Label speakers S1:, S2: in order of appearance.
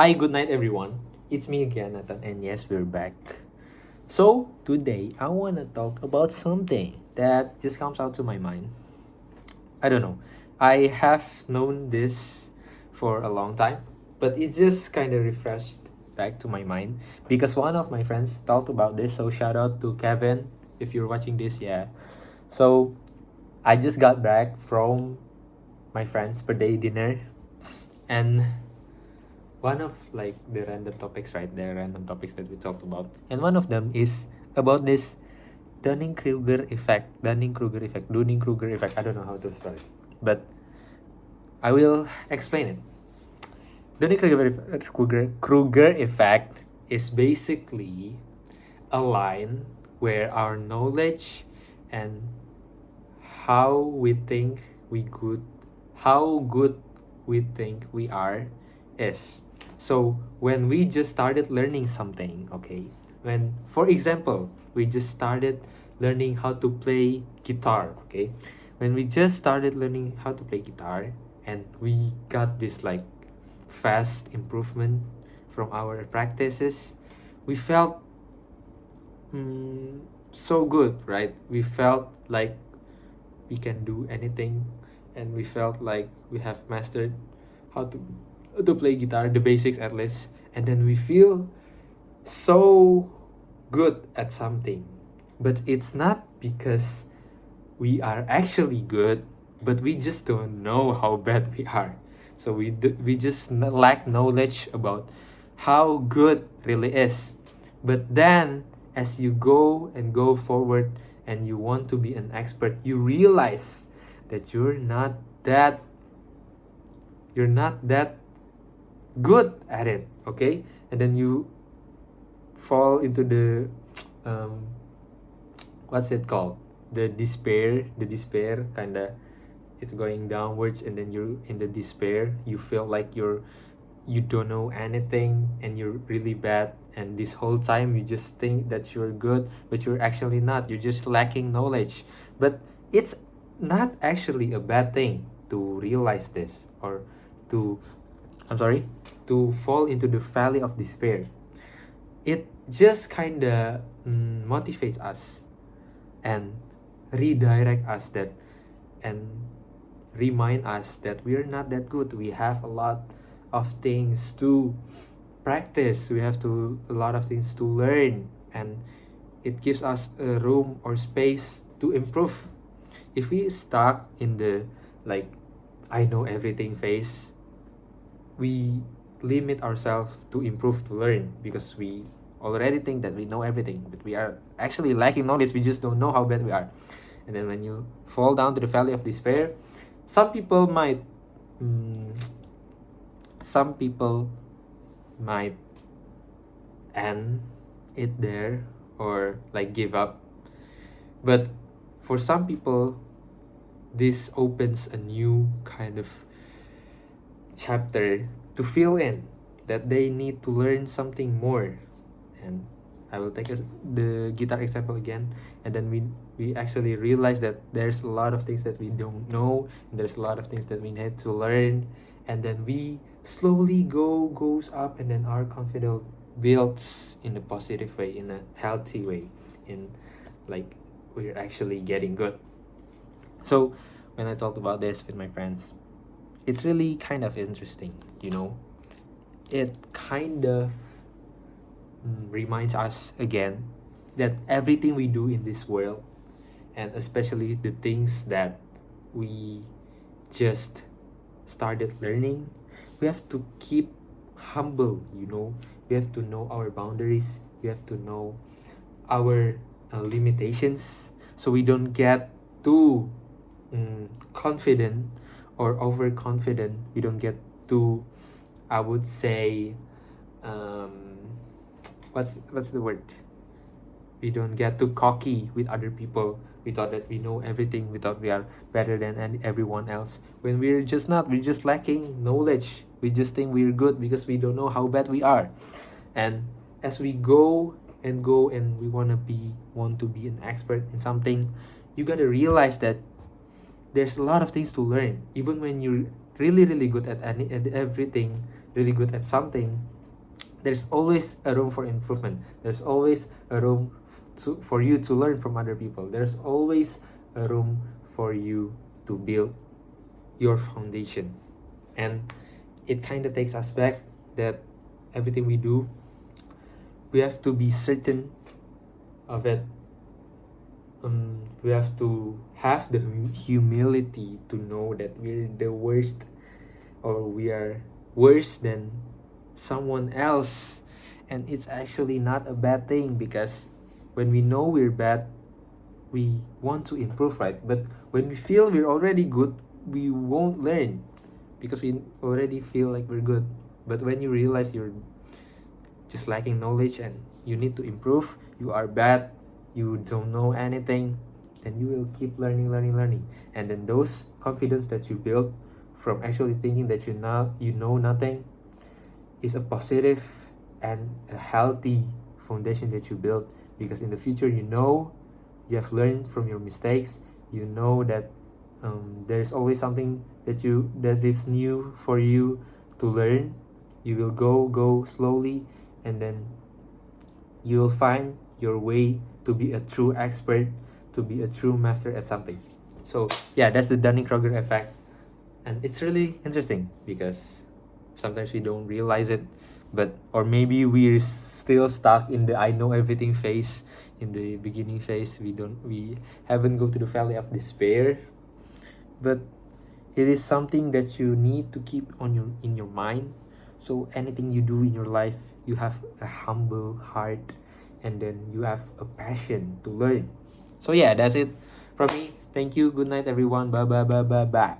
S1: Hi, good night, everyone. It's me again, Nathan, and yes, we're back. So, today I want to talk about something that just comes out to my mind. I don't know. I have known this for a long time, but it just kind of refreshed back to my mind because one of my friends talked about this. So, shout out to Kevin if you're watching this. Yeah. So, I just got back from my friend's birthday dinner, and one of like the random topics, right? The random topics that we talked about, and one of them is about this Dunning-Kruger effect. Dunning-Kruger effect. I don't know how to spell it, but I will explain it. Dunning-Kruger effect is basically a line where our knowledge and how we think we good how good we think we are is. So when we just started learning something, okay, when for example we just started learning how to play guitar, okay, when we just started learning how to play guitar and we got this like fast improvement from our practices, we felt so good, right? We felt like we can do anything, and we felt like we have mastered how to play guitar, the basics at least, and then we feel so good at something. But it's not because we are actually good, but we just don't know how bad we are. So we just lack knowledge about how good really is. But then as you go and go forward and you want to be an expert, you realize that that you're not that good at it, okay? And then you fall into the um what's it called, the despair kind of, it's going downwards, and then you're in the despair. You feel like you don't know anything and you're really bad, and this whole time you just think that you're good, but you're actually not. You're just lacking knowledge. But it's not actually a bad thing to realize this, or to I'm sorry, to fall into the valley of despair. It just kind of motivates us and redirect us that, and remind us that we're not that good. We have a lot of things to practice. We have to a lot of things to learn, and it gives us a room or space to improve. If we stuck in the like I know everything phase, we limit ourselves to improve, to learn, because we already think that we know everything, but we are actually lacking knowledge. We just don't know how bad we are. And then when you fall down to the valley of despair, some people might mm, some people might end it there, or like give up. But for some people, this opens a new kind of chapter to fill in, that they need to learn something more. And I will take the guitar example again, and then we actually realize that there's a lot of things that we don't know, and there's a lot of things that we need to learn, and then we slowly goes up, and then our confidence builds in a positive way, in a healthy way, in like we're actually getting good. So when I talked about this with my friends, it's really kind of interesting, you know. It kind of reminds us again that everything we do in this world, and especially the things that we just started learning, we have to keep humble, you know. We have to know our boundaries. We have to know our limitations, so we don't get too confident or overconfident. We don't get too, I would say, um, what's the word? We don't get too cocky with other people. We thought that we know everything. We thought we are better than everyone else. When we're just not, we're just lacking knowledge. We just think we're good because we don't know how bad we are. And as we go and we want to be an expert in something, you gotta realize that there's a lot of things to learn. Even when you're really good at everything, really good at something, there's always a room for improvement. There's always a room for you to learn from other people. There's always a room for you to build your foundation. And it kind of takes us back that everything we do, we have to be certain of it. We have to have the humility to know that we're the worst, or we are worse than someone else. And it's actually not a bad thing, because when we know we're bad, we want to improve, right? But when we feel we're already good, we won't learn, because we already feel like we're good. But when you realize you're just lacking knowledge and you need to improve, you are bad, you don't know anything, then you will keep learning. And then those confidence that you build from actually thinking that you know nothing is a positive and a healthy foundation that you build, because in the future you have learned from your mistakes. You know that there's always something that is new for you to learn. You will go slowly, and then you'll find your way to be a true expert, to be a true master at something. So yeah, that's the Dunning-Kruger effect. And it's really interesting, because sometimes we don't realize it, but or maybe we're still stuck in the I know everything phase, in the beginning phase. We haven't go to the valley of despair. But it is something that you need to keep on in your mind. So anything you do in your life, you have a humble heart, and then you have a passion to learn. So yeah, that's it from me. Thank you. Good night, everyone. Bye.